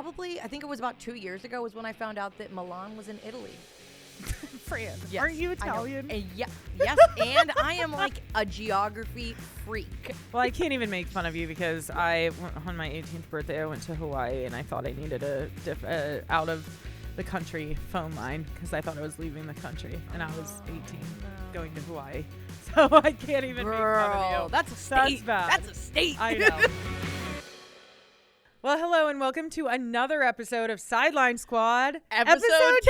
probably, I think it was about 2 years ago was when I found out that Milan was in Italy. Fran, Yes, aren't you Italian? And yes, and I am like a geography freak. Well, I can't even make fun of you because on my 18th birthday, I went to Hawaii and I thought I needed a out of the country phone line because I thought I was leaving the country and I was 18 going to Hawaii. So I can't even make fun of you. That's a state. bad. That's a state. I know. Well, hello and welcome to another episode of Sideline Squad. Episode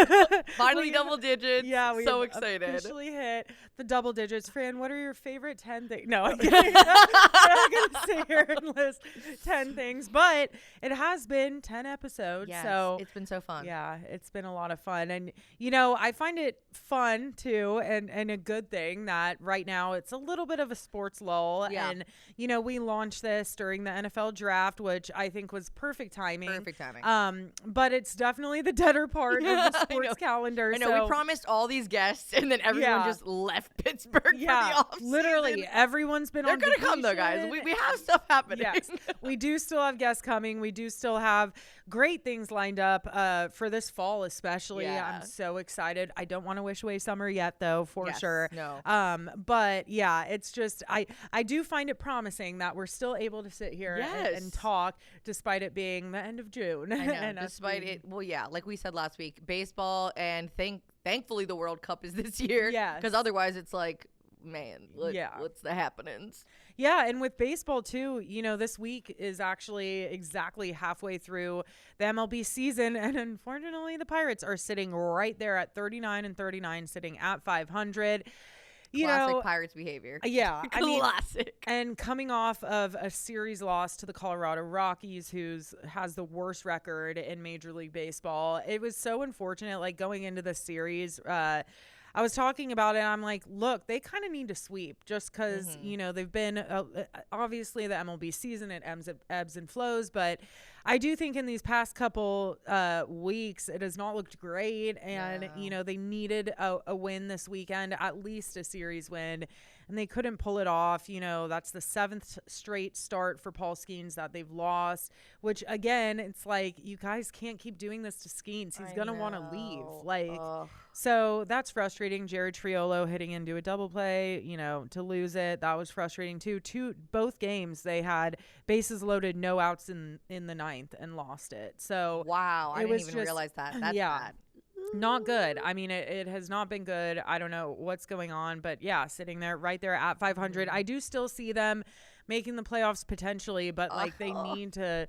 10. Finally double digits. Yeah, we so have excited. officially hit the double digits. Fran, what are your favorite 10 things? No, I'm kidding. I'm not going to sit here and list 10 things, but it has been 10 episodes. Yes, so it's been so fun. Yeah, it's been a lot of fun. And, you know, I find it fun, too, and a good thing that right now it's a little bit of a sports lull. Yeah. And, you know, we launched this during the NFL draft, which I think was perfect timing. Perfect timing. But it's definitely the deader part of the sports calendar. I know, so we promised all these guests, and then everyone just left Pittsburgh for the off literally everyone's been They're on gonna vacation. come though, guys. We have stuff happening. Yes, we do still have guests coming. We do still have great things lined up for this fall, especially. Yeah. I'm so excited. I don't want to wish away summer yet, though, for sure. No. But yeah, it's just I do find it promising that we're still able to sit here and talk, despite it being the end of June. I know. and Despite it, well, yeah, like we said last week, baseball and thankfully the World Cup is this year. Yes. Because otherwise it's like, man, what's the happenings? Yeah, and with baseball too, you know, this week is actually exactly halfway through the MLB season, and unfortunately the Pirates are sitting right there at 39-39, sitting at 500. Classic Pirates behavior. Yeah. Classic. And coming off of a series loss to the Colorado Rockies, has the worst record in Major League Baseball. It was so unfortunate, like going into the series, I was talking about it. And I'm like, look, they kind of need to sweep just because, you know, they've been obviously the MLB season, it ebbs and flows. But I do think in these past couple weeks, it has not looked great. And, you know, they needed a win this weekend, at least a series win. And they couldn't pull it off. You know, that's the 7th straight start for Paul Skenes that they've lost, which, again, it's like, you guys can't keep doing this to Skenes. He's going to want to leave. So that's frustrating. Jared Triolo hitting into a double play, you know, to lose it. That was frustrating, too. Both games, they had bases loaded, no outs in the 9th and lost it. So wow, I didn't even realize that. That's bad. Not good. I mean, it has not been good. I don't know what's going on, but yeah, sitting there right there at 500. I do still see them making the playoffs potentially, but like they need to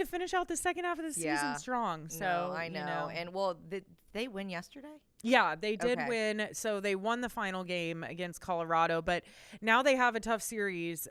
finish out the second half of the season strong. So I know. You know. And well, did they win yesterday? Yeah, they did win. So they won the final game against Colorado, but now they have a tough series,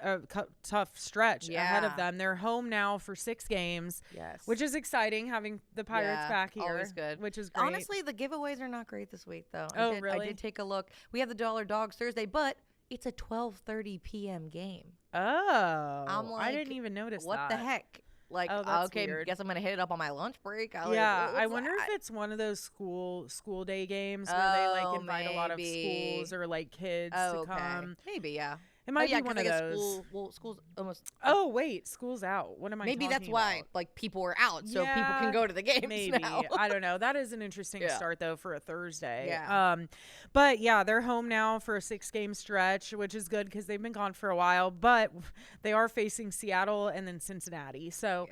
tough stretch ahead of them. They're home now for 6 games, which is exciting, having the Pirates back here. Always good. Which is great. Honestly, the giveaways are not great this week, though. Really? I did take a look. We have the Dollar Dogs Thursday, but it's a 12:30 p.m. game. Oh, I'm like, I didn't even notice what that. the heck? Like, that's okay, weird. Guess I'm gonna hit it up on my lunch break. I wonder if it's one of those school day games where they like invite a lot of schools or like kids to come. Maybe, yeah. It might be one of those. School's almost. Oh wait, school's out. What am I? Maybe that's about? why like people are out, so people can go to the games maybe. now. I don't know. That is an interesting start though for a Thursday. Yeah. But yeah, they're home now for a 6-game stretch, which is good because they've been gone for a while. But they are facing Seattle and then Cincinnati. So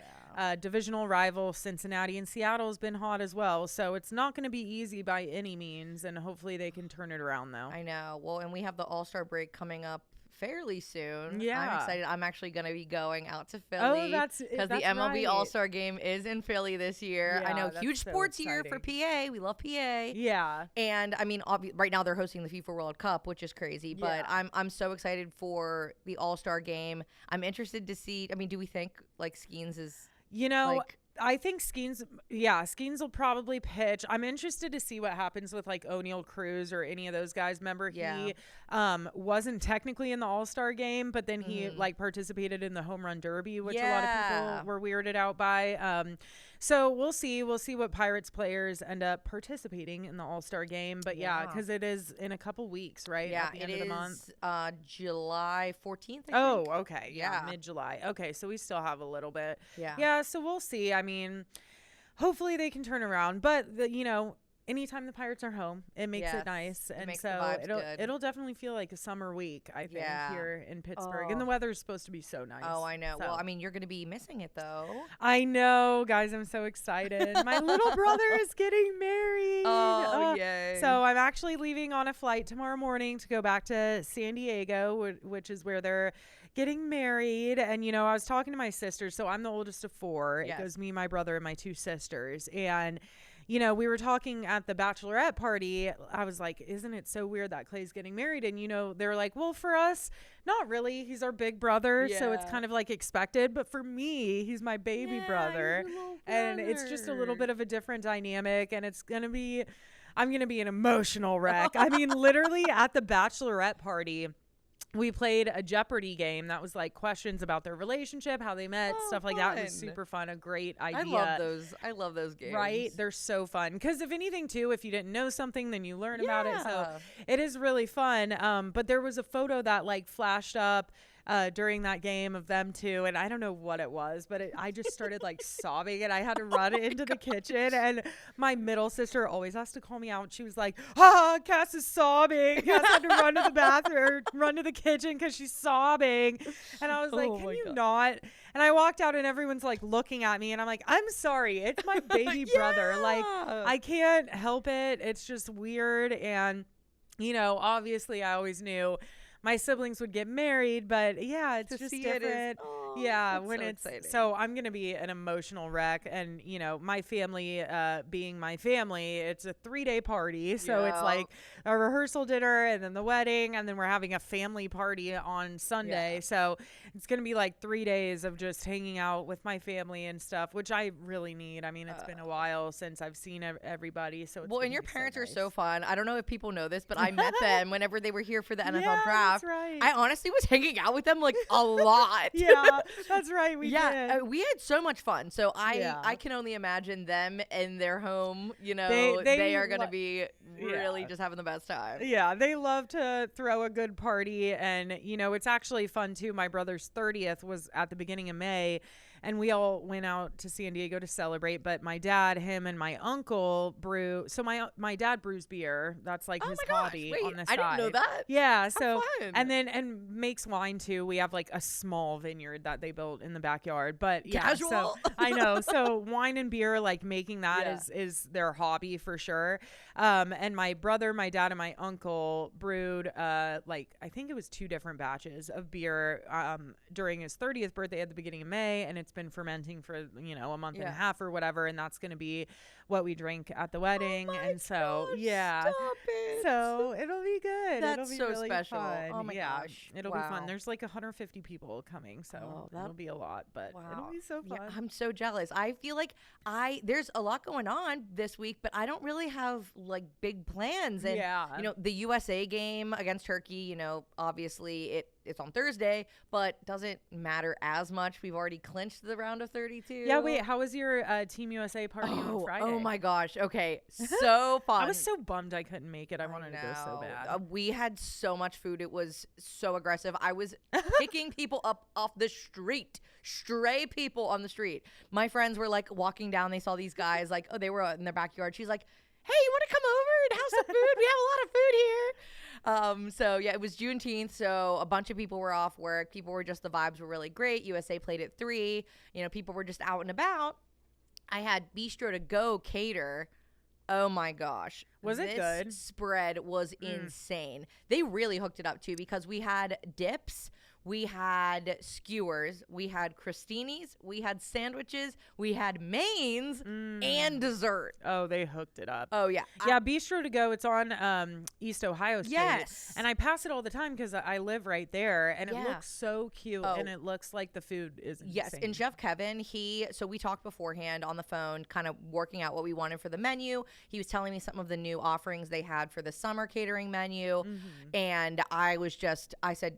divisional rival Cincinnati, and Seattle has been hot as well. So it's not going to be easy by any means, and hopefully they can turn it around though. I know. Well, and we have the All-Star break coming up fairly soon. Yeah. I'm excited. I'm actually going to be going out to Philly. Because the MLB right. All-Star game is in Philly this year. Yeah, I know, that's huge so sports year for PA. We love PA. Yeah. And I mean, right now they're hosting the FIFA World Cup, which is crazy. But I'm so excited for the All-Star game. I'm interested to see. I mean, do we think like Skenes is? You know, like, I think Skenes will probably pitch. I'm interested to see what happens with like O'Neal Cruz or any of those guys. Remember, he wasn't technically in the All-Star game, but then he like participated in the home run derby, which a lot of people were weirded out by. So we'll see what Pirates players end up participating in the All-Star game. But yeah, because it is in a couple weeks, right? Yeah, at the end of the month. July 14th. Oh, okay. Yeah, mid-July. Okay, so we still have a little bit. Yeah, so we'll see. I mean, hopefully they can turn around. But, anytime the Pirates are home, it makes it nice. And so it'll definitely feel like a summer week, I think, here in Pittsburgh. And the weather's supposed to be so nice. Oh, I know. So. Well, I mean, you're going to be missing it, though. I know, guys. I'm so excited. My little brother is getting married. Oh, yay. So I'm actually leaving on a flight tomorrow morning to go back to San Diego, which is where they're getting married. And, I was talking to my sisters. So I'm the oldest of 4. It goes me, my brother, and my 2 sisters. And we were talking at the bachelorette party. I was like, isn't it so weird that Clay's getting married? And, they're like, well, for us, not really. He's our big brother. Yeah. So it's kind of like expected. But for me, he's my baby brother. And it's just a little bit of a different dynamic. And I'm going to be an emotional wreck. I mean, literally at the bachelorette party, we played a Jeopardy game that was like questions about their relationship, how they met, stuff like that. It was super fun. A great idea. I love those games. Right? They're so fun. Because if anything, too, if you didn't know something, then you learn about it. So it is really fun. But there was a photo that like flashed up during that game of them two, and I don't know what it was, but I just started like sobbing, and I had to run into the kitchen. And my middle sister always has to call me out. She was like, Cass is sobbing. Cass had to run to the bathroom, run to the kitchen because she's sobbing. And I was like, can you not? And I walked out, and everyone's like looking at me, and I'm like, I'm sorry, it's my baby brother. Like, I can't help it. It's just weird. And obviously I always knew my siblings would get married, but it's just different. So I'm going to be an emotional wreck. And, my family, being my family, it's a 3-day party. So it's like a rehearsal dinner and then the wedding. And then we're having a family party on Sunday. So it's going to be like 3 days of just hanging out with my family and stuff, which I really need. I mean, it's been a while since I've seen everybody. So and your parents are so fun. I don't know if people know this, but I met them whenever they were here for the NFL draft. That's right. I honestly was hanging out with them like a lot. That's right. We did. We had so much fun. So I can only imagine them in their home. They are going to be really just having the best time. Yeah, they love to throw a good party. And, it's actually fun, too. My brother's 30th was at the beginning of May. And we all went out to San Diego to celebrate. But my dad, him, and my uncle brew. So my dad brews beer. That's like his hobby on the side. I didn't know that. Yeah. So and makes wine too. We have like a small vineyard that they built in the backyard. But casual. So I know. So wine and beer, like making that is their hobby for sure. And my brother, my dad, and my uncle brewed like I think it was 2 different batches of beer during his 30th birthday at the beginning of May, and it's been fermenting for a month and a half or whatever, and that's going to be what we drink at the wedding. And so so it'll be good. That's it'll be so really special. fun. Oh my gosh, it'll be fun. There's like 150 people coming, so it'll be a lot, but it'll be so fun. I'm so jealous. I feel like there's a lot going on this week, but I don't really have like big plans. And the USA game against Turkey, obviously it's on Thursday, but doesn't matter as much. We've already clinched the round of 32. Yeah, wait, how was your Team USA party on Friday? Oh my gosh. Okay. So fun. I was so bummed I couldn't make it. I wanted to go so bad. We had so much food. It was so aggressive. I was picking people up off the street, stray people on the street. My friends were like walking down. They saw these guys they were in their backyard. She's like, hey, you want to come over and have some food? We have a lot of food here. So it was Juneteenth. So a bunch of people were off work. The vibes were really great. USA played at 3. People were just out and about. I had Bistro To Go cater. Oh my gosh. Was it good? This spread was insane. They really hooked it up too, because we had dips. We had skewers, we had crostinis, we had sandwiches, we had mains, and dessert. Oh, they hooked it up. Oh, yeah. Yeah, Bistro To Go, it's on East Ohio Street. Yes. And I pass it all the time because I live right there, and it looks so cute, and it looks like the food is insane. Yes, and Chef Kevin, so we talked beforehand on the phone, kind of working out what we wanted for the menu. He was telling me some of the new offerings they had for the summer catering menu, and I said,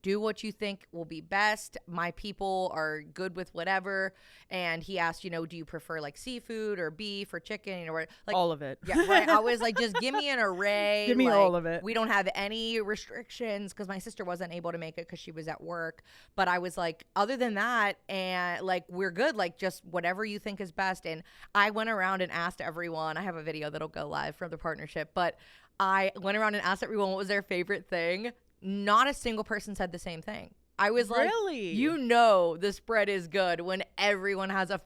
do what what you think will be best. My people are good with whatever. And he asked, do you prefer like seafood or beef or chicken or like all of it? Yeah, right. I was like, just give me an array. Give me like, all of it. We don't have any restrictions because my sister wasn't able to make it because she was at work. But I was like, other than that, and like we're good. Like just whatever you think is best. And I went around and asked everyone. I have a video that'll go live from the partnership, but I went around and asked everyone what was their favorite thing. Not a single person said the same thing. I was like, really? The spread is good when everyone has a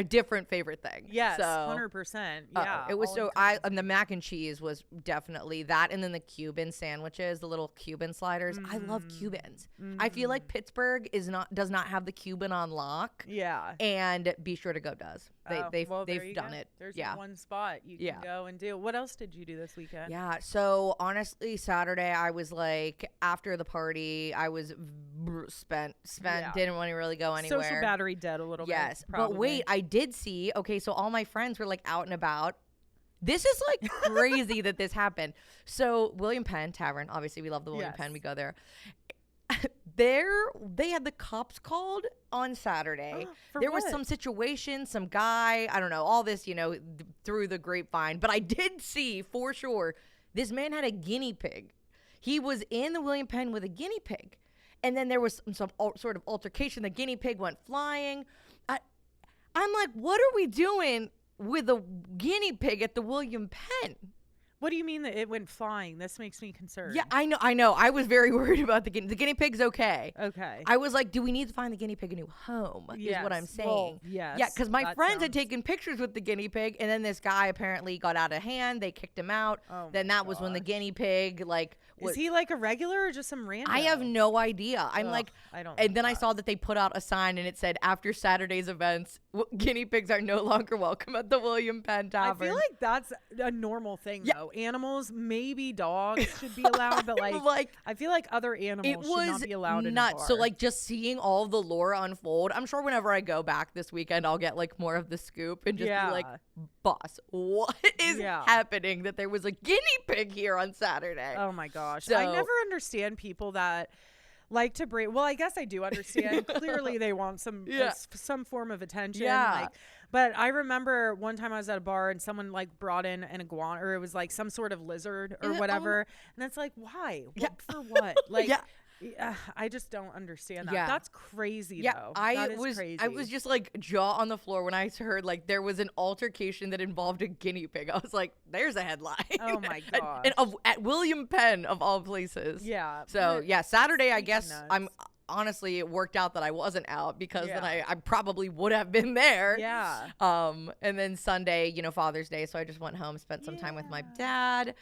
different favorite thing. Yes, so, 100%. Yeah. It was and the mac and cheese was definitely that. And then the Cuban sandwiches, the little Cuban sliders. I love Cubans. I feel like Pittsburgh does not have the Cuban on lock. Yeah. And Bistro To Go does. They've done it. There's yeah. one spot you can go and do. What else did you do this weekend? Yeah. So honestly, Saturday I was like, after the party, I was spent. Didn't want to really go anywhere. Social battery dead a little bit. Yes. But wait, I did see. Okay, so all my friends were like out and about. This is like crazy that this happened. So William Penn Tavern, obviously we love the William Penn. We go there. They had the cops called on Saturday. There was some situation, some guy, I don't know, all this, through the grapevine. But I did see for sure this man had a guinea pig. He was in the William Penn with a guinea pig. And then there was some sort of altercation. The guinea pig went flying. I'm like, what are we doing with a guinea pig at the William Penn? What do you mean that it went flying? This makes me concerned. Yeah, I know. I was very worried about the guinea pig's okay. Okay. I was like, do we need to find the guinea pig a new home? Is what I'm saying. Well, yes. Yeah, because my friends had taken pictures with the guinea pig, and then this guy apparently got out of hand. They kicked him out. Oh then that was when the guinea pig is he like a regular or just some random? I have no idea. I'm like, I don't. And then I saw that they put out a sign and it said, after Saturday's events, guinea pigs are no longer welcome at the William Penn Tavern. I feel like that's a normal thing, though. Animals, maybe dogs should be allowed, but like I feel like other animals should not be allowed in a bar. So like just seeing all of the lore unfold, I'm sure whenever I go back this weekend, I'll get like more of the scoop and just be like, boss, what is happening that there was a guinea pig here on Saturday? Oh my gosh. So, I never understand people that like to bring, well, I guess I do understand. Clearly they want some form of attention. Yeah. But I remember one time I was at a bar and someone like brought in an iguana, or it was like some sort of lizard or whatever. And it's like, why? For what? Like, I just don't understand that. Yeah. That's crazy, though. I was just like jaw on the floor when I heard like there was an altercation that involved a guinea pig. I was like, there's a headline. Oh my god! and at William Penn of all places. Yeah. So Saturday, I guess nuts. Honestly, it worked out that I wasn't out because then I probably would have been there. Yeah. And then Sunday, Father's Day, so I just went home, spent some time with my dad.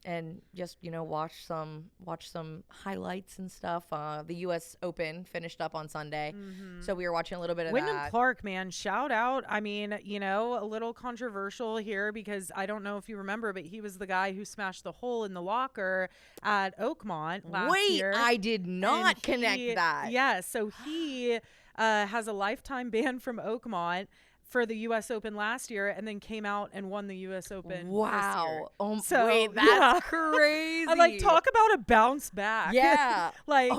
And just watch some highlights and stuff. The U.S. Open finished up on Sunday, so we were watching a little bit of Wyndham that. Clark, man, shout out. I mean, a little controversial here because I don't know if you remember, but he was the guy who smashed the hole in the locker at Oakmont last year. I did not connect that. Yeah, so he has a lifetime ban from Oakmont for the U.S. Open last year, and then came out and won the U.S. Open. Wow! So, wait, that's crazy. I'm like, talk about a bounce back. Yeah. Like,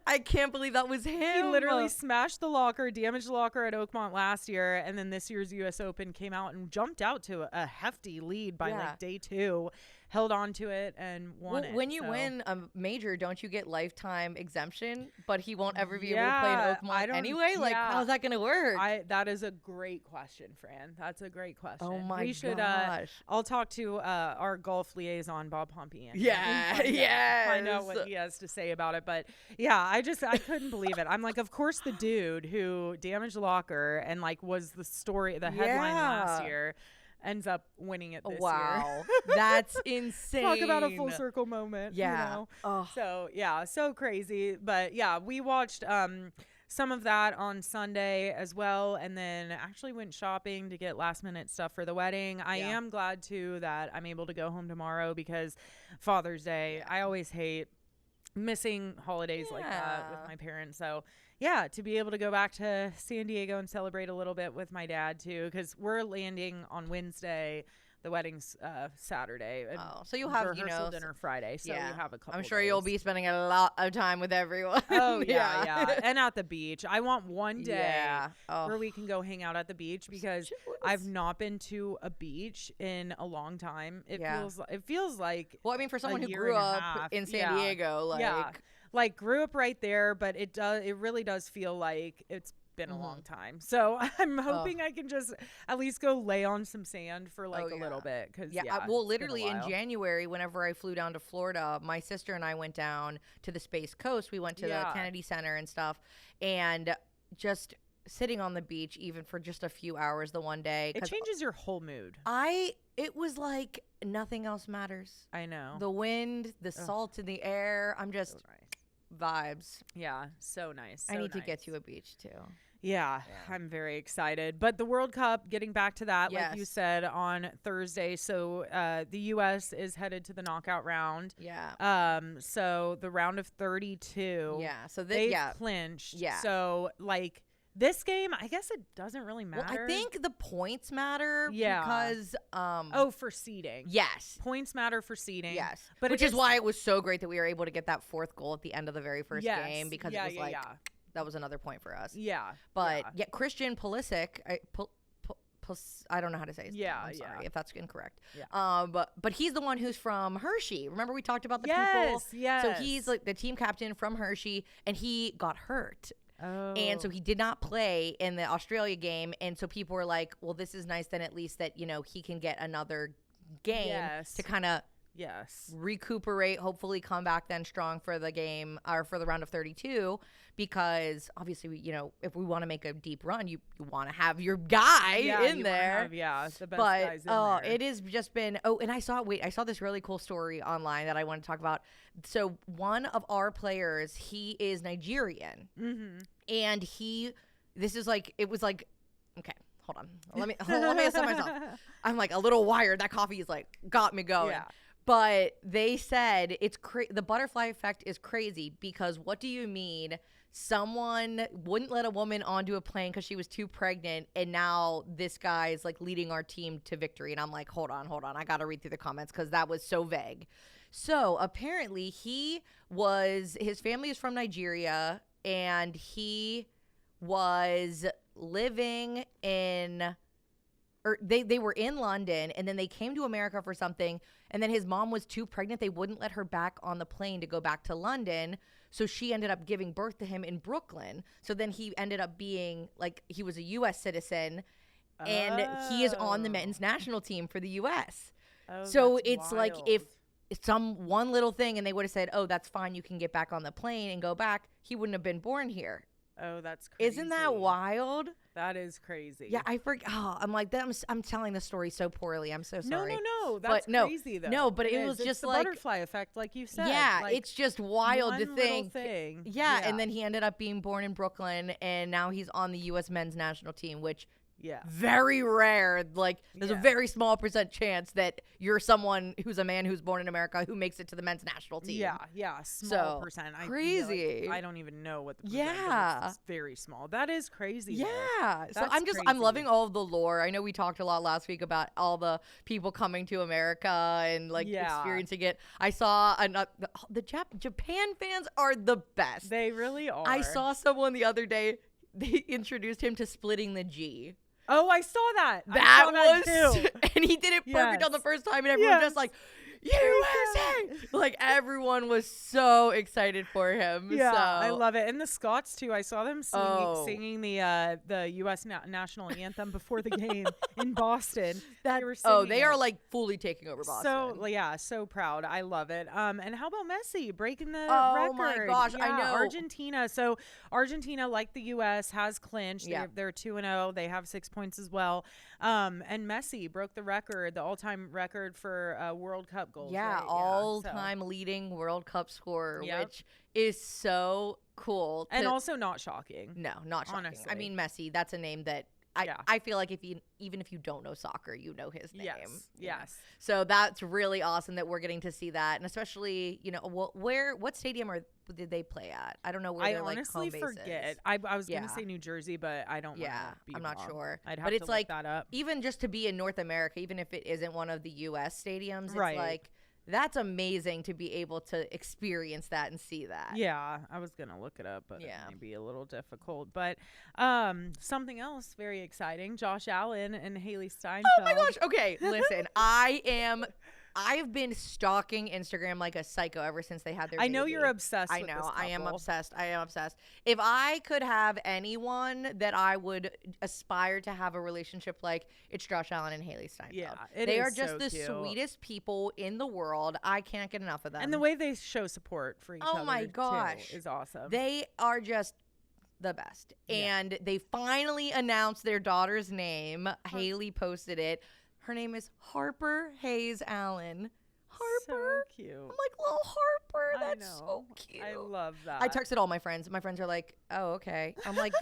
I can't believe that was him. He literally smashed the locker, damaged the locker at Oakmont last year, and then this year's U.S. Open came out and jumped out to a hefty lead by like day 2. Held on to it and won it. When you win a major, don't you get lifetime exemption? But he won't ever be able to play in Oakmont anyway? Like, how's that going to work? That is a great question, Fran. That's a great question. Oh, my gosh. I'll talk to our golf liaison, Bob Pompian. Find out what he has to say about it. But, I couldn't believe it. I'm like, of course the dude who damaged the locker and, like, was the headline last year ends up winning it this year. Wow. That's insane. Talk about a full circle moment. So crazy. But we watched some of that on Sunday as well, and then actually went shopping to get last minute stuff for the wedding. I am glad too that I'm able to go home tomorrow because Father's Day, I always hate missing holidays like that with my parents. So to be able to go back to San Diego and celebrate a little bit with my dad too, because we're landing on Wednesday. The wedding's Saturday. And so you'll have, rehearsal dinner Friday. So yeah. you have a couple I'm sure days. you'll be spending a lot of time with everyone. Oh, yeah. And at the beach. I want one day where we can go hang out at the beach because I've not been to a beach in a long time. It feels like well, I mean, for someone who grew up in San Diego, like grew up right there, but it really does feel like it's been a long time. So I'm hoping I can just at least go lay on some sand for like a little bit. Cause well, literally in January, whenever I flew down to Florida, my sister and I went down to the Space Coast. We went to the Kennedy Center and stuff, and just sitting on the beach even for just a few hours the one day. It changes your whole mood. It was like nothing else matters. I know. The wind, the salt in the air. I'm just vibes. Yeah, so nice. I need to get to a beach too. Yeah, I'm very excited. But the World Cup, getting back to that, like you said, on Thursday. So the U.S. is headed to the knockout round. Yeah. So the round of 32. Yeah. So they clinched. Yeah. So like this game, I guess it doesn't really matter. Well, I think the points matter. Yeah. Because for seeding. Yes. Points matter for seeding. Yes. But which is why it was so great that we were able to get that fourth goal at the end of the very first game, because it was that was another point for us. Yeah. But Christian Pulisic, I don't know how to say his name. I'm sorry if that's incorrect. Yeah. But he's the one who's from Hershey. Remember we talked about the people? Yes. So he's like the team captain from Hershey, and he got hurt. Oh. And so he did not play in the Australia game. And so people were like, well, this is nice then at least that, he can get another game to kind of recuperate, hopefully come back then strong for the game or for the round of 32, because obviously if we want to make a deep run, you want to have your guy in there. The best guys in there. It has just been and I saw this really cool story online that I want to talk about. So one of our players, he is Nigerian, and it was like okay, hold on, let me assess myself. I'm like a little wired. That coffee is like got me going. Yeah. But they said the butterfly effect is crazy, because what do you mean someone wouldn't let a woman onto a plane because she was too pregnant, and now this guy's like leading our team to victory? And I'm like, hold on, I gotta read through the comments because that was so vague. So apparently his family is from Nigeria, and he was living in, or they were in London, and then they came to America for something, and then his mom was too pregnant. They wouldn't let her back on the plane to go back to London, so she ended up giving birth to him in Brooklyn. So then he ended up being like, he was a U.S. citizen, and he is on the men's national team for the U.S. So it's wild. Like if some one little thing and they would have said, oh, that's fine, you can get back on the plane and go back, he wouldn't have been born here. Oh, that's crazy. Isn't that wild? That is crazy. Yeah, I forget. Oh, I'm like, I'm telling the story so poorly. I'm so sorry. No. That's crazy, though. No, but it was just the like butterfly effect, like you said. Yeah, like, it's just wild to think. Yeah, and then he ended up being born in Brooklyn, and now he's on the U.S. men's national team, which very rare. Like, there's a very small % chance that you're someone who's a man who's born in America who makes it to the men's national team. Yeah, small percent. Crazy. I don't even know what the percent is. It's very small. That is crazy. Yeah. So I'm loving all of the lore. I know we talked a lot last week about all people coming to America and like experiencing it. I saw the Japan fans are the best. They really are. I saw someone the other day. They introduced him to splitting the G. Oh, I saw that. That was, and he did it perfect on the first time, and everyone was just like, USA! Like, everyone was so excited for him. Yeah, so. I love it. And the Scots, too. I saw them singing the U.S. national anthem before the game in Boston. They are, like, fully taking over Boston. So proud. I love it. And how about Messi breaking the record? Oh, my gosh, I know. Argentina. So, Argentina, like the U.S., has clinched. They're 2-0. They have 6 points as well. And Messi broke the all-time record for World Cup goals. Yeah, all-time leading World Cup scorer, which is so cool. And also not shocking. No, not shocking. Honestly. I mean, Messi, that's a name that I feel like even if you don't know soccer, you know his name. Yes. So that's really awesome that we're getting to see that, and especially what stadium did they play at? I don't know where. I honestly forget. I was gonna say New Jersey, but I don't. Yeah, I'm not sure. I'd have to look that up. Even just to be in North America, even if it isn't one of the U.S. stadiums, right. It's like that's amazing to be able to experience that and see that. Yeah, I was gonna look it up, but it may be a little difficult. But something else very exciting: Josh Allen and Hailee Steinfeld. Oh my gosh! Okay, listen, I've been stalking Instagram like a psycho ever since they had their baby. I know you're obsessed with this couple. I am obsessed. If I could have anyone that I would aspire to have a relationship like, it's Josh Allen and Hailee Steinfeld. Yeah, they are just the sweetest people in the world. I can't get enough of them. And the way they show support for each other, my gosh, is awesome. They are just the best. And they finally announced their daughter's name. Hailee posted it. Her name is Harper Hayes Allen. Harper. So cute. I'm like, little Harper. That's so cute. I love that. I texted all my friends. My friends are like, oh, okay. I'm like,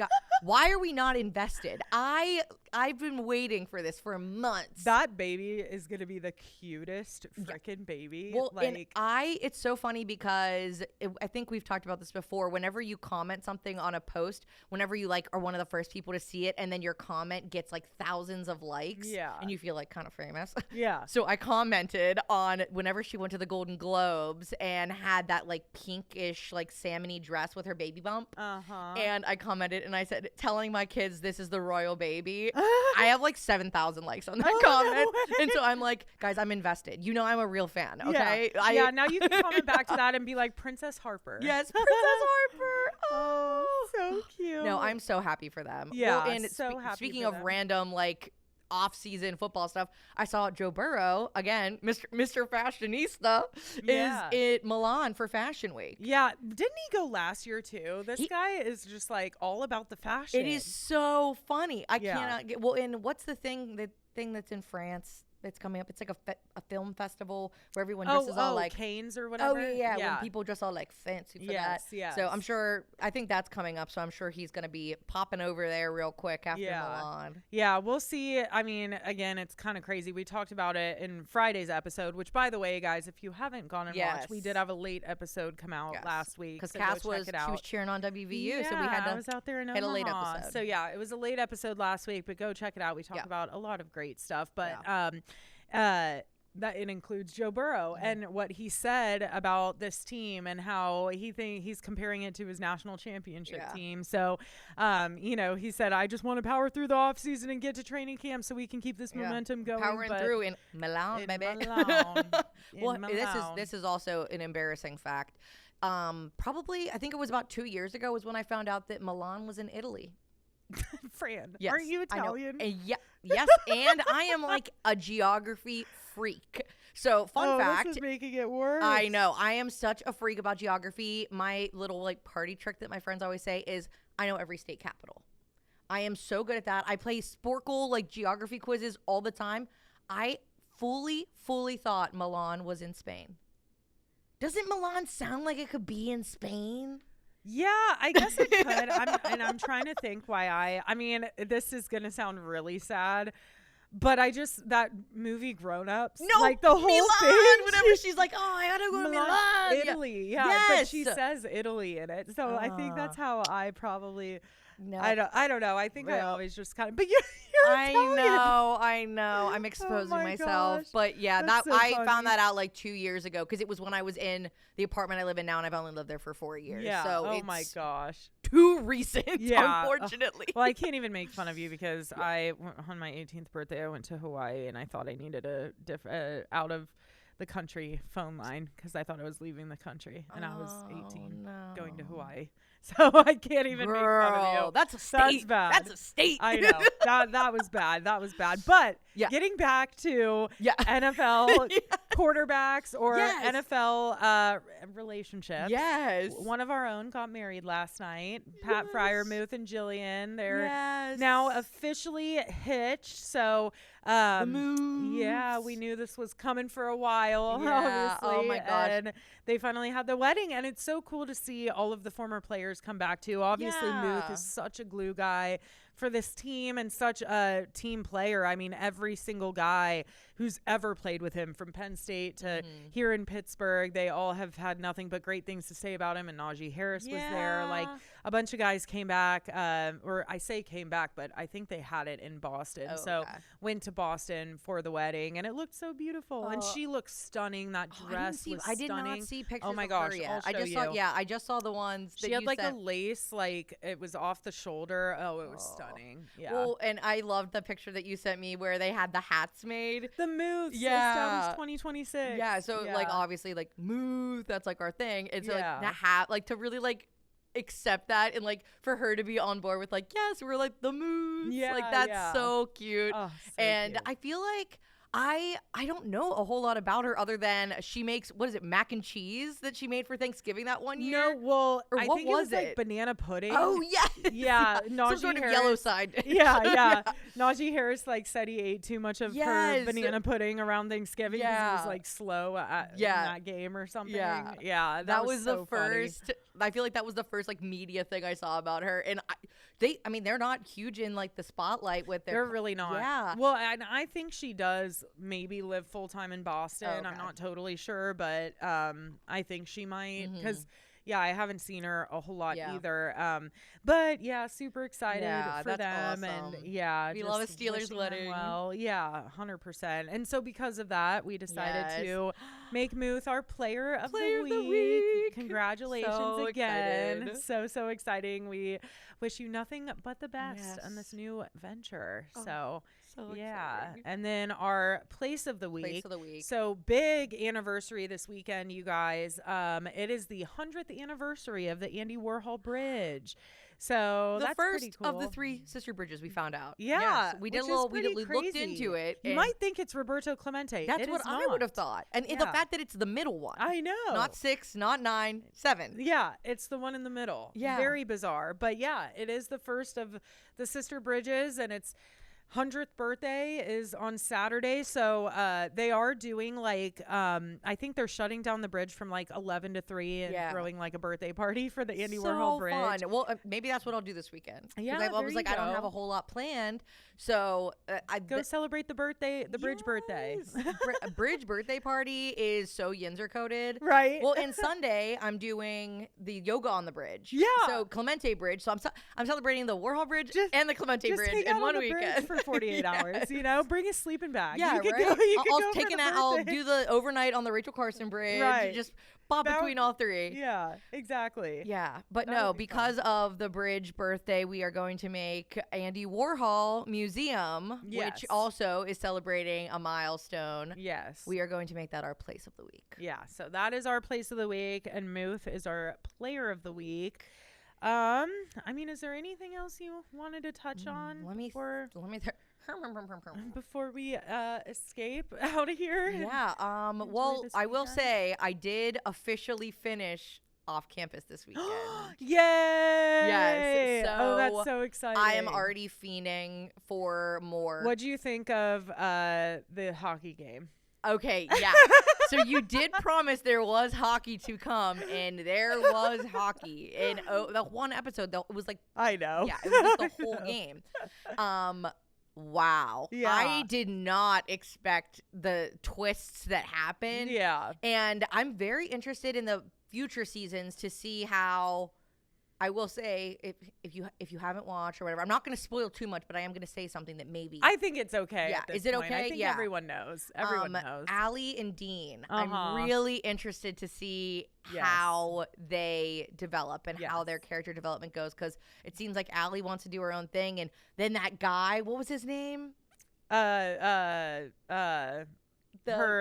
why are we not invested? I've been waiting for this for months. That baby is going to be the cutest freaking baby. Well, it's so funny because I think we've talked about this before. Whenever you comment something on a post, whenever you are one of the first people to see it, and then your comment gets like thousands of likes, and you feel like kind of famous. Yeah. So I commented on whenever she went to the Golden Globes and had that like pinkish like salmony dress with her baby bump. And I commented and I said, telling my kids this is the royal baby. I have like 7,000 likes on that comment. And so I'm like, guys, I'm invested. I'm a real fan. Okay. Yeah. Now you can comment back to that and be like, Princess Harper. Yes, Princess Harper. Oh, so cute. No, I'm so happy for them. Yeah. And so happy. Speaking of random like off-season football stuff, I saw Joe Burrow again, Mr. Fashionista, is at Milan for Fashion Week. Yeah, didn't he go last year too? This guy is just like all about the fashion. It is so funny. I cannot get and what's the thing that's in France that's coming up? It's like a film festival where everyone dresses all like Canes or whatever. Oh yeah, when people dress all like fancy for that. Yes. So I think that's coming up. So I'm sure he's gonna be popping over there real quick after Milan. Yeah, we'll see. I mean, again, it's kind of crazy. We talked about it in Friday's episode, which by the way, guys, if you haven't gone and watched, we did have a late episode come out last week. Because Cass was cheering on WVU, so we had to. I was out there in Omaha. Hit a late episode. So yeah, it was a late episode last week, but go check it out. We talked about a lot of great stuff, but that it includes Joe Burrow and what he said about this team and how he's comparing it to his national championship team. So, he said, I just want to power through the off season and get to training camp so we can keep this momentum going. Powering through in Milan, baby. Milan. This is also an embarrassing fact. Probably, I think it was about 2 years ago was when I found out that Milan was in Italy. Fran, aren't you Italian? Yes, and I am like a geography freak. So fun fact. This is making it worse. I know. I am such a freak about geography. My little like party trick that my friends always say is I know every state capital. I am so good at that. I play Sporkle like geography quizzes all the time. I fully thought Milan was in Spain. Doesn't Milan sound like it could be in Spain? Yeah, I guess it could. I'm trying to think why I mean, this is going to sound really sad, but that movie Grown Ups, like the whole Milan, thing. Whenever she's like, oh, I gotta go to Milan. Italy. Yeah. Yes. But she says Italy in it. So I think that's how I probably... No. I don't know. I think I always just kind of, but you're Italian. I know. I'm exposing myself. Gosh. But yeah, That's so I funny. found that out like 2 years ago because it was when I was in the apartment I live in now, and I've only lived there for 4 years. Yeah. So oh my gosh. Too recent, unfortunately. Well, I can't even make fun of you because on my 18th birthday, I went to Hawaii and I thought I needed a out of the country phone line because I thought I was leaving the country and I was 18 going to Hawaii. So I can't even make fun of you. That's a state. That's bad. That's a state. I know. That was bad. That was bad. But getting back to NFL quarterbacks or NFL relationships. Yes. One of our own got married last night. Pat Freiermuth and Jillian. They're now officially hitched. So the moves. Yeah, we knew this was coming for a while, obviously. Oh my gosh. And they finally had the wedding, and it's so cool to see all of the former players come back too. Obviously, Muth is such a glue guy for this team and such a team player. I mean, every single guy who's ever played with him from Penn State to here in Pittsburgh, they all have had nothing but great things to say about him. And Najee Harris was there. Like, a bunch of guys came back, or I say came back, but I think they had it in Boston. So went to Boston for the wedding, and it looked so beautiful. And she looked stunning. That dress was stunning. I did not see pictures of her yet. I just saw the ones that she had you like sent. a lace, like it was off the shoulder. Oh, it was stunning. Yeah. Well, and I loved the picture that you sent me where they had the hats made. The Muth systems 2026. Yeah. So like obviously like Muth, that's like our thing. It's like the hat, like to really like accept that and like for her to be on board with like, yes, we're like the Muth. Like that's so cute. Oh, so and cute. I feel like I don't know a whole lot about her other than she makes, what is it, mac and cheese that she made for Thanksgiving that one year? No, well, or I what think was it was like banana pudding. Oh, yes. Yeah. Some sort of yellow side dish. Yeah. Najee Harris like said he ate too much of her banana pudding around Thanksgiving because he was like slow in that game or something. Yeah. That was so the first. I feel like that was the first like media thing I saw about her. And they're not huge in like the spotlight with their. They're really not. Yeah. Well, and I think she does maybe live full time in Boston. Okay. I'm not totally sure, but I think she might because. Yeah, I haven't seen her a whole lot either. But yeah, super excited for them. Awesome. And we love a Steelers wedding. Well, yeah, 100%. And so because of that, we decided to make Muth our player of the week. Congratulations again. Excited. So exciting. We wish you nothing but the best on this new venture. So exciting. And then our place of the week. So big anniversary this weekend, you guys. It is the 100th anniversary of the Andy Warhol Bridge. So the that's first pretty cool. of the 3 sister bridges we found out. Yeah, yes, we did a little. We looked into it. You might think it's Roberto Clemente. That's what I would have thought. And the fact that it's the middle one. I know. Not 6, not 9, 7. Yeah, it's the one in the middle. Yeah, very bizarre. But yeah, it is the first of the sister bridges, and it's 100th birthday is on Saturday. So they are doing like I think they're shutting down the bridge from like 11 to 3 and throwing like a birthday party for the Andy Warhol Bridge. Fun. Well, maybe that's what I'll do this weekend. Yeah, I was like, I don't have a whole lot planned. So I go celebrate the bridge birthday. Bridge birthday party is so yinzer coated. Right. Well, and Sunday I'm doing the yoga on the bridge. Yeah. So Clemente Bridge. So I'm celebrating the Warhol Bridge and the Clemente Bridge in one weekend. For 48 hours, bring a sleeping bag. Yeah, I'll do the overnight on the Rachel Carson Bridge. Right. Just pop between all 3. Yeah, exactly. Yeah, but no, because of the bridge birthday, we are going to make Andy Warhol Museum, which also is celebrating a milestone. Yes. We are going to make that our place of the week. Yeah, so that is our place of the week, and Muth is our player of the week. I mean, is there anything else you wanted to touch on? Before we escape out of here. Yeah. Well, I will say I did officially finish off campus this weekend. Yay! Yes. So that's so exciting. I am already fiending for more. What do you think of the hockey game? Okay, yeah. So you did promise there was hockey to come, and there was hockey. And the one episode, though, it was like, I know. Yeah, it was like the whole game. Wow. Yeah. I did not expect the twists that happened. Yeah. And I'm very interested in the future seasons to see how. I will say, if you haven't watched or whatever, I'm not going to spoil too much, but I am going to say something that maybe. I think it's okay. Yeah, at this is it point. okay? I think everyone knows. Everyone knows. Allie and Dean. I'm really interested to see how they develop and how their character development goes, because it seems like Allie wants to do her own thing, and then that guy, what was his name? Her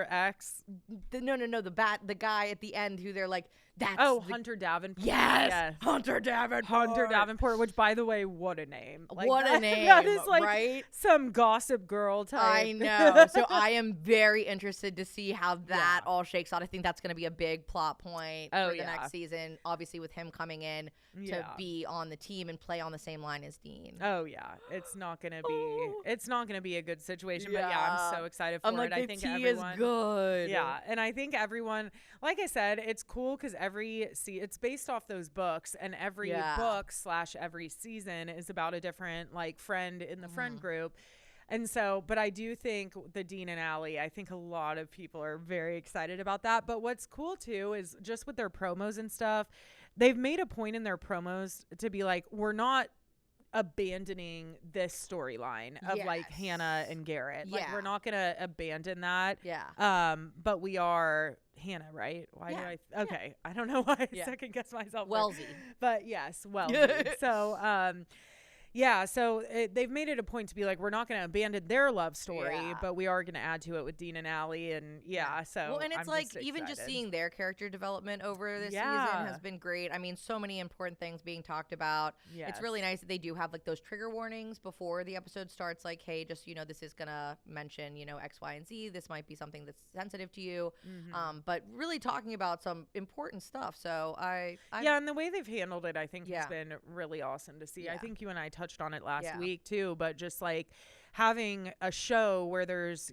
ex. The guy at the end who they're like, that's Hunter Davenport. Yes. Hunter Davenport, which, by the way, what a name. What a name. That is like right? some Gossip Girl type. I know. So I am very interested to see how that all shakes out. I think that's going to be a big plot point for the next season, obviously with him coming in to be on the team and play on the same line as Dean. Oh yeah, it's not going to be a good situation, but I'm so excited for it. I think everyone is good. Yeah, and I think everyone, like I said, it's cool cuz it's based off those books, and every book / every season is about a different like friend in the friend group. And so, but I do think the Dean and Allie, I think a lot of people are very excited about that. But what's cool too is just with their promos and stuff, they've made a point in their promos to be like, we're not abandoning this storyline of like Hannah and Garrett. Like we're not gonna abandon that. But we are Hannah, right? Why do I okay. I don't know why I second guess myself. Wellesley. But yes, Wellesley. So so they've made it a point to be like, we're not going to abandon their love story, but we are going to add to it with Dean and Allie. And so well, and it's I'm like just even just excited. seeing their character development over this season has been great. I mean, so many important things being talked about. It's really nice that they do have like those trigger warnings before the episode starts. Like, hey, just, this is going to mention, X, Y, and Z. This might be something that's sensitive to you. But really talking about some important stuff. So and the way they've handled it, I think has been really awesome to see. I think you and I touched on it last week too, but just like having a show where there's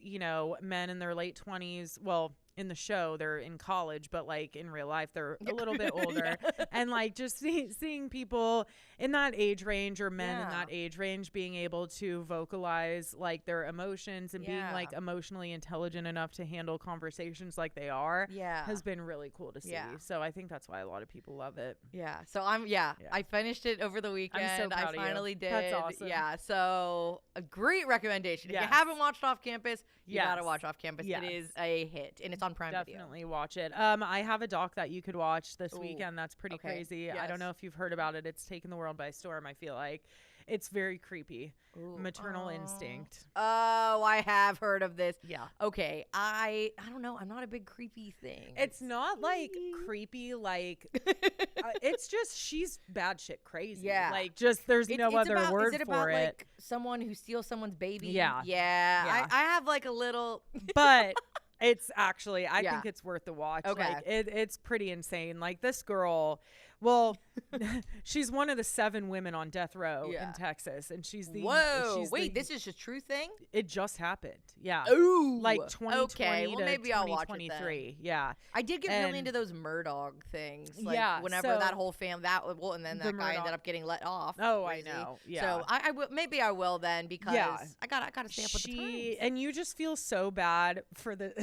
men in their late 20s, well, in the show they're in college, but like in real life they're a little bit older, and like just seeing people in that age range or men in that age range being able to vocalize like their emotions and being like emotionally intelligent enough to handle conversations like they are has been really cool to see. So I think that's why a lot of people love it. So I finished it over the weekend. I'm so proud I finally of you. did. That's awesome. So a great recommendation. If you haven't watched Off Campus, you gotta watch Off Campus. It is a hit, and it's on Prime Video. Definitely watch it. I have a doc that you could watch this weekend that's pretty crazy. I don't know if you've heard about it. It's taken the world by storm, I feel like. It's very creepy. Maternal Instinct. Oh, I have heard of this. Yeah. Okay. I don't know. I'm not a big creepy thing. It's not like creepy, like it's just she's bad shit crazy. Yeah. Like just there's no other word is it for about, it. Like someone who steals someone's baby? Yeah. Yeah. I have like a little but it's actually I think it's worth the watch. Okay. Like it's pretty insane. Like this girl, well, she's one of the 7 women on death row in Texas, and she's the this is a true thing? It just happened. Yeah. Ooh. Like 2020 okay. Well, to maybe I'll watch it 2023. then. Yeah. I did get really into those Murdoch things. Like whenever so that whole and then that guy Murdoch ended up getting let off. Oh, crazy. I know. Yeah. So I will, maybe I will then, because I gotta stay up with the times. And you just feel so bad for the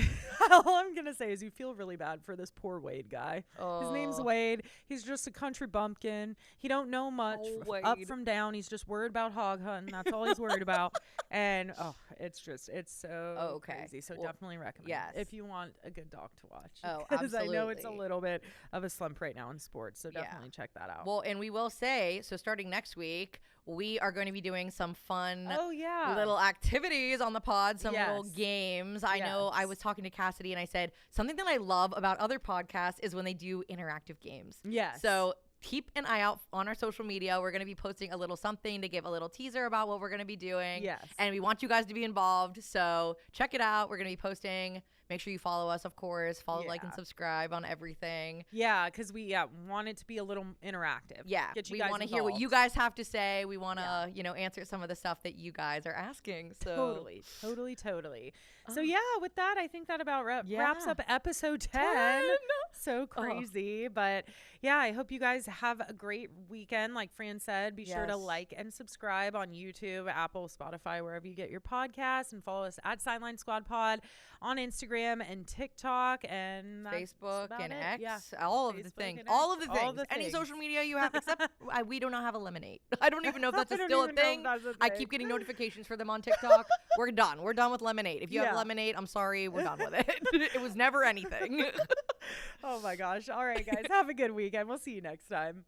all I'm gonna say is you feel really bad for this poor Wade guy. His name's Wade. He's just a country bumpkin. He don't know much up from down. He's just worried about hog hunting. That's all he's worried about. And it's so crazy. So definitely recommend it if you want a good doc to watch. Because I know it's a little bit of a slump right now in sports. So definitely check that out. Well, and we will say, so starting next week, we are going to be doing some fun little activities on the pod, some little games. I know I was talking to Cassidy and I said, something that I love about other podcasts is when they do interactive games. Yes. So keep an eye out on our social media. We're going to be posting a little something to give a little teaser about what we're going to be doing. Yes. And we want you guys to be involved. So check it out. We're going to be posting. Make sure you follow us, of course. Follow, like, and subscribe on everything. Yeah, because we want it to be a little interactive. Yeah, we want to hear what you guys have to say. We want to, answer some of the stuff that you guys are asking. So Totally. So with that, I think that about wraps up episode 10. So crazy. But I hope you guys have a great weekend. Like Fran said, be sure to like and subscribe on YouTube, Apple, Spotify, wherever you get your podcasts, and follow us at Sideline Squad Pod on Instagram and TikTok and Facebook and X. All of the things. All of the things. Any social media you have, except we do not have a Lemonade. I don't even know if that's still a thing. I keep getting notifications for them on TikTok. We're done. We're done with Lemonade. If you have Lemonade, I'm sorry. We're done with it. It was never anything. Oh my gosh. All right, guys. Have a good weekend. We'll see you next time.